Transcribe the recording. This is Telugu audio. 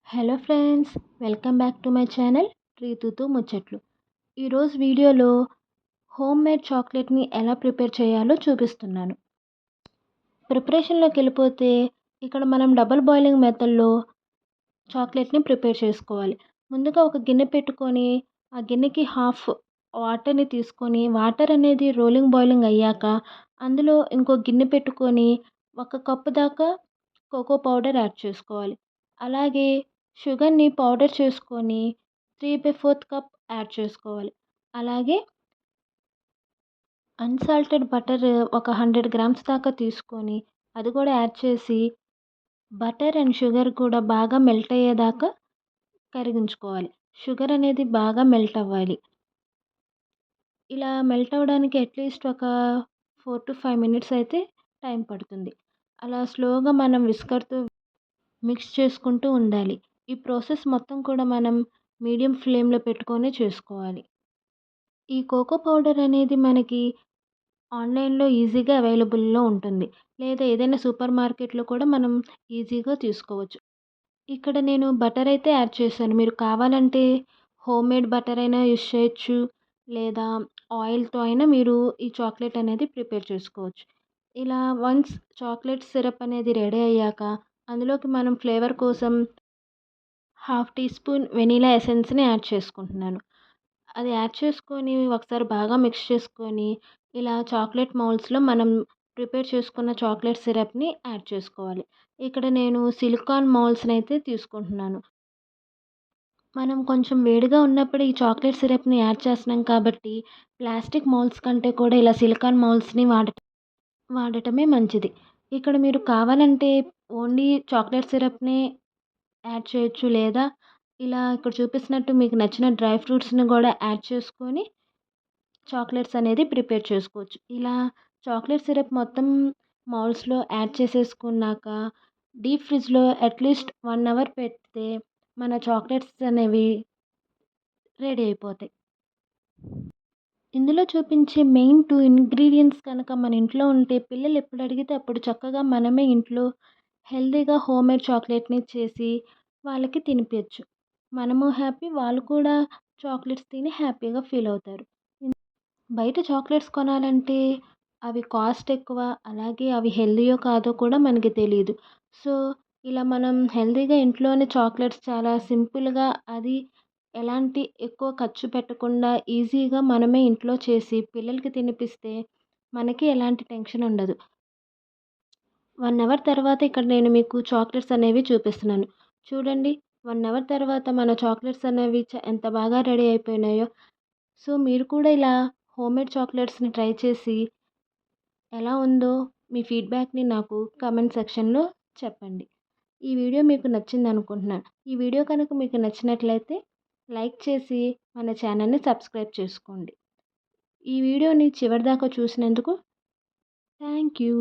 Hello friends, welcome back to my channel రీతుతో ముచ్చట్లు. ఈరోజు వీడియోలో హోమ్ మేడ్ చాక్లెట్ని ఎలా ప్రిపేర్ చేయాలో చూపిస్తున్నాను. ప్రిపరేషన్లోకి వెళ్ళిపోతే ఇక్కడ మనం డబుల్ బాయిలింగ్ మెథడ్లో చాక్లెట్ని ప్రిపేర్ చేసుకోవాలి. ముందుగా ఒక గిన్నె పెట్టుకొని ఆ గిన్నెకి హాఫ్ వాటర్ని తీసుకొని వాటర్ అనేది రోలింగ్ బాయిలింగ్ అయ్యాక అందులో ఇంకో గిన్నె పెట్టుకొని ఒక కప్పు దాకా కోకో పౌడర్ యాడ్ చేసుకోవాలి. అలాగే షుగర్ని పౌడర్ చేసుకొని 3/4 కప్ యాడ్ చేసుకోవాలి. అలాగే అన్సాల్టెడ్ బటర్ ఒక 100 గ్రామ్స్ దాకా తీసుకొని అది కూడా యాడ్ చేసి బటర్ అండ్ షుగర్ కూడా బాగా మెల్ట్ అయ్యేదాకా కరిగించుకోవాలి. షుగర్ అనేది బాగా మెల్ట్ అవ్వాలి. ఇలా మెల్ట్ అవ్వడానికి అట్లీస్ట్ ఒక 4-5 మినిట్స్ అయితే టైం పడుతుంది. అలా స్లోగా మనం విస్కర్తో మిక్స్ చేసుకుంటూ ఉండాలి. ఈ ప్రాసెస్ మొత్తం కూడా మనం మీడియం ఫ్లేమ్లో పెట్టుకొని చేసుకోవాలి. ఈ కోకో పౌడర్ అనేది మనకి ఆన్లైన్లో ఈజీగా అవైలబుల్లో ఉంటుంది. లేదా ఏదైనా సూపర్ మార్కెట్లో కూడా మనం ఈజీగా తీసుకోవచ్చు. ఇక్కడ నేను బటర్ అయితే యాడ్ చేశాను. మీరు కావాలంటే హోమ్మేడ్ బటర్ అయినా యూస్ చేయొచ్చు. లేదా ఆయిల్‌తో అయినా మీరు ఈ చాక్లెట్ అనేది ప్రిపేర్ చేసుకోవచ్చు. ఇలా వన్స్ చాక్లెట్ సిరప్ అనేది రెడీ అయ్యాక అందులోకి మనం ఫ్లేవర్ కోసం హాఫ్ టీ స్పూన్ వెనిలా ఎసెన్స్‌ని యాడ్ చేసుకుంటున్నాను. అది యాడ్ చేసుకొని ఒకసారి బాగా మిక్స్ చేసుకొని ఇలా చాక్లెట్ మౌల్డ్స్‌లో మనం ప్రిపేర్ చేసుకున్న చాక్లెట్ సిరప్‌ని యాడ్ చేసుకోవాలి. ఇక్కడ నేను సిలికాన్ మౌల్డ్స్‌ని అయితే తీసుకుంటున్నాను. మనం కొంచెం వేడిగా ఉన్నప్పుడు ఈ చాక్లెట్ సిరప్‌ని యాడ్ చేస్తున్నాం కాబట్టి ప్లాస్టిక్ మౌల్డ్స్ కంటే కూడా ఇలా సిలికాన్ మౌల్డ్స్‌ని వాడటమే మంచిది. ఇక్కడ మీరు కావాలంటే ఓన్లీ చాక్లెట్ సిరప్‌ని యాడ్ చేయొచ్చు. లేదా ఇలా ఇక్కడ చూపిస్తున్నట్టు మీకు నచ్చిన డ్రై ఫ్రూట్స్‌ని కూడా యాడ్ చేసుకొని చాక్లెట్స్ అనేది ప్రిపేర్ చేసుకోవచ్చు. ఇలా చాక్లెట్ సిరప్ మొత్తం మౌల్డ్స్‌లో యాడ్ చేసేసుకున్నాక డీప్ ఫ్రిడ్జ్‌లో అట్లీస్ట్ 1 అవర్ పెడితే మన చాక్లెట్స్ అనేవి రెడీ అయిపోతాయి. ఇందులో చూపించే మెయిన్ 2 ఇంగ్రీడియెంట్స్ కనుక మన ఇంట్లో ఉంటే పిల్లలు ఎప్పుడు అడిగితే అప్పుడు చక్కగా మనమే ఇంట్లో హెల్తీగా హోమ్మేడ్ చాక్లెట్‌ని చేసి వాళ్ళకి తినిపియచ్చు. మనము హ్యాపీ, వాళ్ళు కూడా చాక్లెట్స్ తిని హ్యాపీగా ఫీల్ అవుతారు. బయట చాక్లెట్స్ కొనాలంటే అవి కాస్ట్ ఎక్కువ. అలాగే అవి హెల్తీయో కాదో కూడా మనకి తెలీదు. సో, ఇలా మనం హెల్తీగా ఇంట్లోనే చాక్లెట్స్ చాలా సింపుల్‌గా అది ఎలాంటి ఎక్కువ ఖర్చు పెట్టకుండా ఈజీగా మనమే ఇంట్లో చేసి పిల్లలకి తినిపిస్తే మనకి ఎలాంటి టెన్షన్ ఉండదు. 1 అవర్ తర్వాత ఇక్కడ నేను మీకు చాక్లెట్స్ అనేవి చూపిస్తున్నాను. చూడండి, 1 అవర్ తర్వాత మన చాక్లెట్స్ అనేవి ఎంత బాగా రెడీ అయిపోయినాయో. సో, మీరు కూడా ఇలా హోమ్మేడ్ చాక్లెట్స్‌ని ట్రై చేసి ఎలా ఉందో మీ ఫీడ్‌బ్యాక్‌ని నాకు కామెంట్ సెక్షన్‌లో చెప్పండి. ఈ వీడియో మీకు నచ్చిందనుకుంటున్నాను. ఈ వీడియో కనుక మీకు నచ్చినట్లయితే లైక్ చేసి మన ఛానల్‌ని సబ్స్క్రైబ్ చేసుకోండి. ఈ వీడియోని చివరిదాకా చూసినందుకు థ్యాంక్ యూ.